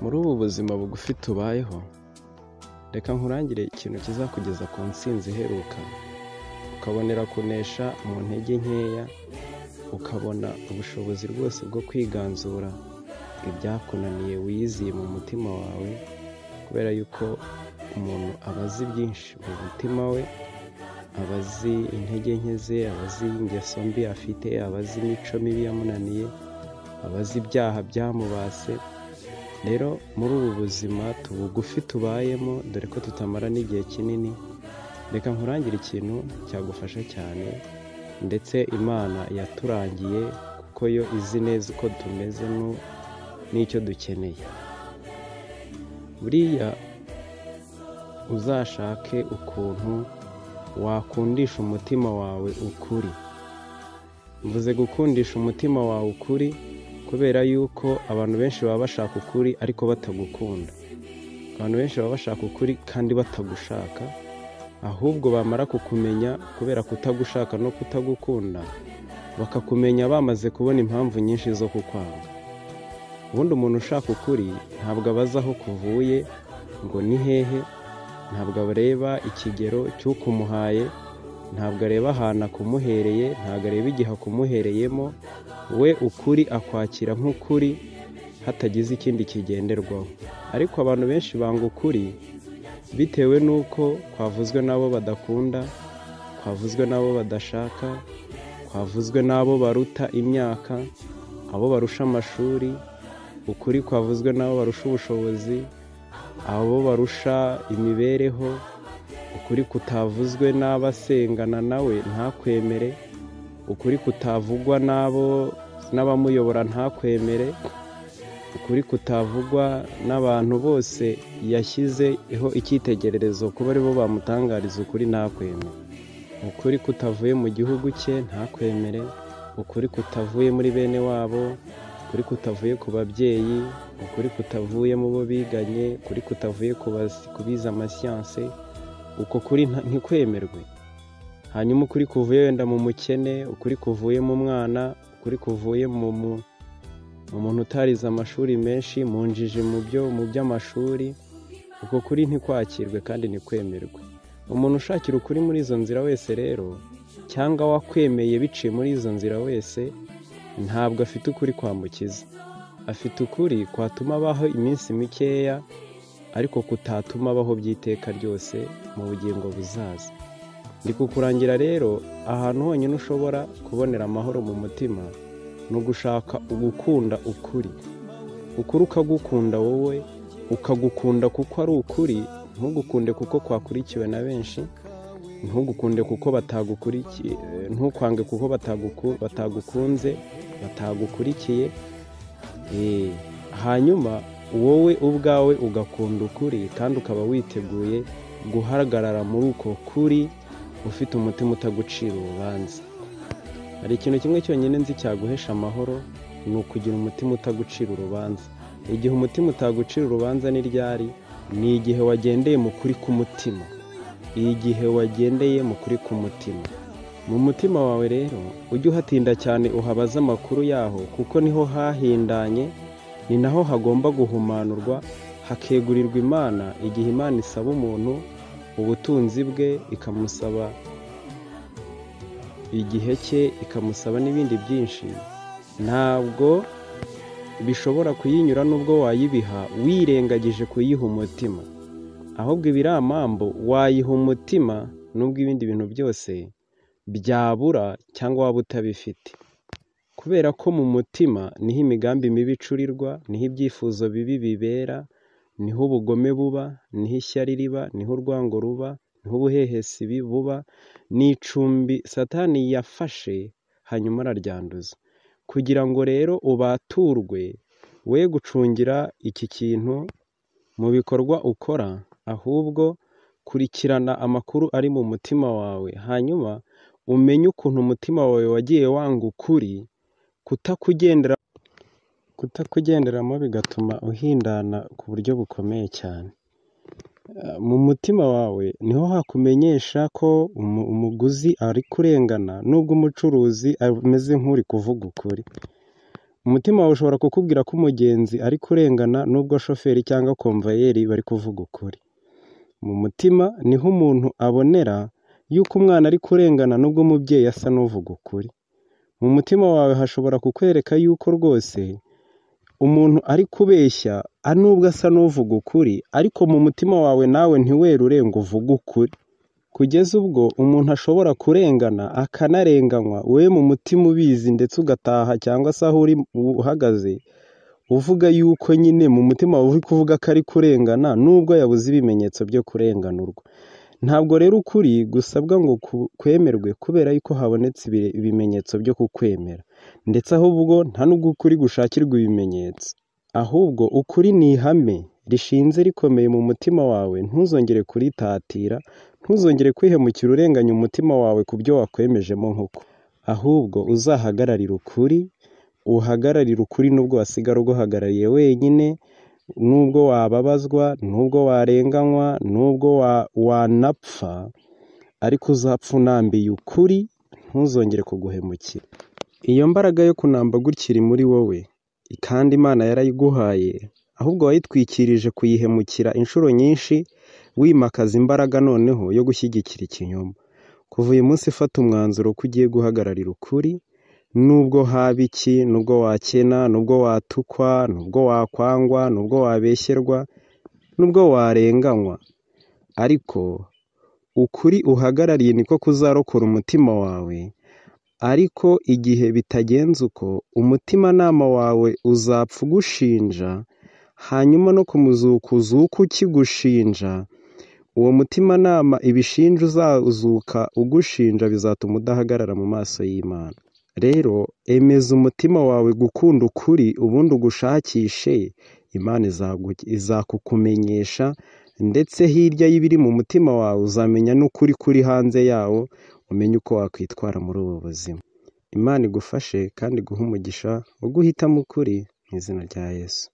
Muri ubu buzima bugufi tubayeho, reka nkurangire ikintu kizakugeza ku ntsinzi iheruka, ukabonera kunesha mu ntege nkeya, ukabona ubushobozi rwose bwo kwiganzura ibyakunaniye wiyiziye mu mutima wawe, kubera yuko umuntu aba azi byinshi mu mutima we, aba azi intege nke ze, aba azi ingeso mbi afite, aba azi imico mibi yamunaniye, aba azi ibyaha byamubase. Rero muri ubu buzima bugufi tubayemo, dore ko tutamara n'igihe kinini, reka nkurangire ikintu cyagufasha cyane, ndetse Imana yaturangiye kuko yo izi neza uko tumeze n'icyo dukeneye. Buriya uzashake ukuntu wakundisha umutima wawe ukuri. Mvuze gukundisha umutima wawe ukuri kubera yuko abantu benshi baba bashaka ukuri ariko batagukunda. Abantu benshi baba bashaka ukuri kandi batagushaka, ahubwo bamara kukumenya kubera kutagushaka no kutagukunda, bakakumenya bamaze kubona impamvu nyinshi zo kukwanga. Ubundi umuntu ushaka ukuri ntabwo abaza aho kuvuye ngo ni hehe, ntabwo areba ikigero cy'ukumuhaye, ntabwo areba ahantu akumuhereye, ntabwo areba igihe akumuhereyemo. We ukuri akwakira nk'ukuri hatagize ikindi kigenderwaho. Ariko abantu benshi banga ukuri bitewe n'uko kwavuzwe n'abo badakunda, kwavuzwe n'abo badashaka, kwavuzwe n'abo baruta imyaka, abo barusha amashuri. Ukuri kwavuzwe n'abo barusha ubushobozi, abo barusha imibereho. Ukuri kutavuzwe n'abasengana nawe ntakwemere, ukuri kutavugwa n'abamuyobora ntakwemere, ukuri kutavugwa n'abantu bose yashyizeho icyitegererezo kuba aribo bamutangariza ukuri ntakwemere, ukuri kutavuye mu gihugu cye ntakwemere, ukuri kutavuye muri bene wabo, ukuri kutavuye ku babyeyi, ukuri kutavuye mu bo biganye, ukuri kutavuye ku bize amasiyanse, uko kuri ntikwemerwe. Hanyuma ukuri kuvuye wenda mu mukene, ukuri kuvuye mu mwana, ukuri kuvuye mu muntu utarize amashuri menshi, mu njiji mu by'amashuri, uko kuri ntikwakirwe kandi ntikwemerwe. Umuntu ushakira ukuri muri izo nzira wese rero, cyangwa wakwemeye biciye muri izo nzira wese, ntabwo afite ukuri kwamukiza. Afite ukuri kwatuma abaho iminsi mikeya, ariko kutatuma abaho by'iteka ryose mu bugingo buzaza. Ndi kukurangira rero ahantu honyine ushobora kubonera amahoro mu mutima, ni ugushaka ugukunda ukuri. Ukuri ukagukunda wowe, ukagukunda kuko ari ukuri, ntugukunde kuko kwakurikiwe na benshi, ntugukunde kuko batagukurikiye, ntukwange kuko batagukunze, batagukurikiye. Hanyuma wowe ubwawe ugakunda ukuri, kandi ukaba witeguye guhagarara muri uko kuri, ufite umutima utagucira urubanza. Hari ikintu kimwe cyonyine nzi cyaguhesha amahoro, ni ukugira umutima utagucira urubanza. Igihe umutima utagucira urubanza ni ryari? Ni igihe wagendeye mu kuri k'umutima. Igihe wagendeye mu kuri k'umutima. Mu mutima wawe rero ujye uhatinda cyane, uhabaze amakuru yaho, kuko niho hahindanye, ni naho hagomba guhumanurwa, hakegurirwa Imana. Igihe Imana isaba umuntu ubutunzi bwe, ikamusaba igihe cye, ikamusaba n'ibindi byinshi, ntabwo bishobora kuyinyura nubwo wayibiha wirengagije kuyiha umutima. Ahubwo ibiramambo wayiha umutima nubwo ibindi bintu byose byabura cyangwa waba utabifite, kubera ko mu mutima niho imigambi mibi icurirwa, niho ibyifuzo bibi bibera, niho ubugome buba, niho ishyari riba, niho urwango ruba, niho ubuhehesi buba, n'icumbi Satani yafashe hanyuma araryanduza. Kugira ngo rero ubaturwe, we gucungira iki kintu mu bikorwa ukora, ahubwo kurikirana amakuru ari mu mutima wawe, hanyuma umenye ukuntu umutima wawe wagiye wanga ukuri, kutakugenderamo bigatuma uhindana ku buryo bukomeye cyane. Mu mutima wawe niho hakumenyesha ko umuguzi ari kurengana, nubwo umucuruzi ameze nk'uri kuvuga ukuri. umutima wawe ushobora kukubwira ko umugenzi ari kurengana nubwo shoferi cyangwa komvayeri bari kuvuga ukuri. Mu mutima niho umuntu abonera yuko umwana ari kurengana nubwo umubyeyi asa n'uvuga ukuri. Mu mutima wawe hashobora kukwereka yuko rwose umuntu ari kubeshya nubwo asa n'uvuga ukuri, ariko mu mutima wawe nawe ntiwerure ngo uvuge ukuri. Kugeza ubwo umuntu ashobora kurengana akanarenganywa, wowe mu mutima ubizi ndetse ugataha cyangwa se aho uri uhagaze uvuga yuko nyine mu mutima wawe uri kuvuga ko ari kurengana nubwo yabuze ibimenyetso byo kurenganurwa. Ntabwo rero ukuri gusabwa ngo kwemerwe kubera yuko habonetse ibimenyetso byo kukwemera, ndetse ahubwo nta n'ubwo ukuri gushakirwa ibimenyetso, ahubwo ukuri ni ihame rishinze rikomeye mu mutima wawe. Ntuzongere kuritatira, ntuzongere kwihemukira urenganya umutima wawe ku byo wakwemejemo nk'uko, ahubwo uzahagararire ukuri, uhagararire ukuri nubwo wasigara uguhagarariye wenyine, nubwo wababazwa, nubwo warenganywa, nubwo wanapfa, ariko uzapfa unambiye ukuri, ntuzongere kuguhemukira. Iyo mbaraga yo kunamba gutya iri muri wowe kandi Imana yarayiguhaye, ahubwo wayitwikirije kuyihemukira inshuro nyinshi, wimakaza imbaraga noneho yo gushyigikira ikinyoma. Kuva uyu munsi fata umwanzuro ko ugiye guhagararira ukuri, nubwo haba iki, nubwo wakena, nubwo watukwa, nubwo wakwangwa, nubwo wabeshyerwa, nubwo warenganywa, ariko ukuri uhagarariye niko kuzarokora umutima wawe. Ariko igihe bitagenze uko, umutimanama wawe uzapfa ugushinja, hanyuma no kumuzuka uzuka ukigushinja. Uwo mutimanama ibishinja uzazuka ugushinja bizatuma udahagarara mu maso y'Imana. Rero emeza umutima wawe gukunda ukuri, ubundi ugushakishe, Imana izakukumenyesha, ndetse hirya y'ibiri mu mutima wawe uzamenya n'ukuri kuri hanze yawo, umenye uko wakwitwara muri ubu buzima. Imana igufashe kandi iguhe umugisha wo guhitamo ukuri mu izina rya Yesu.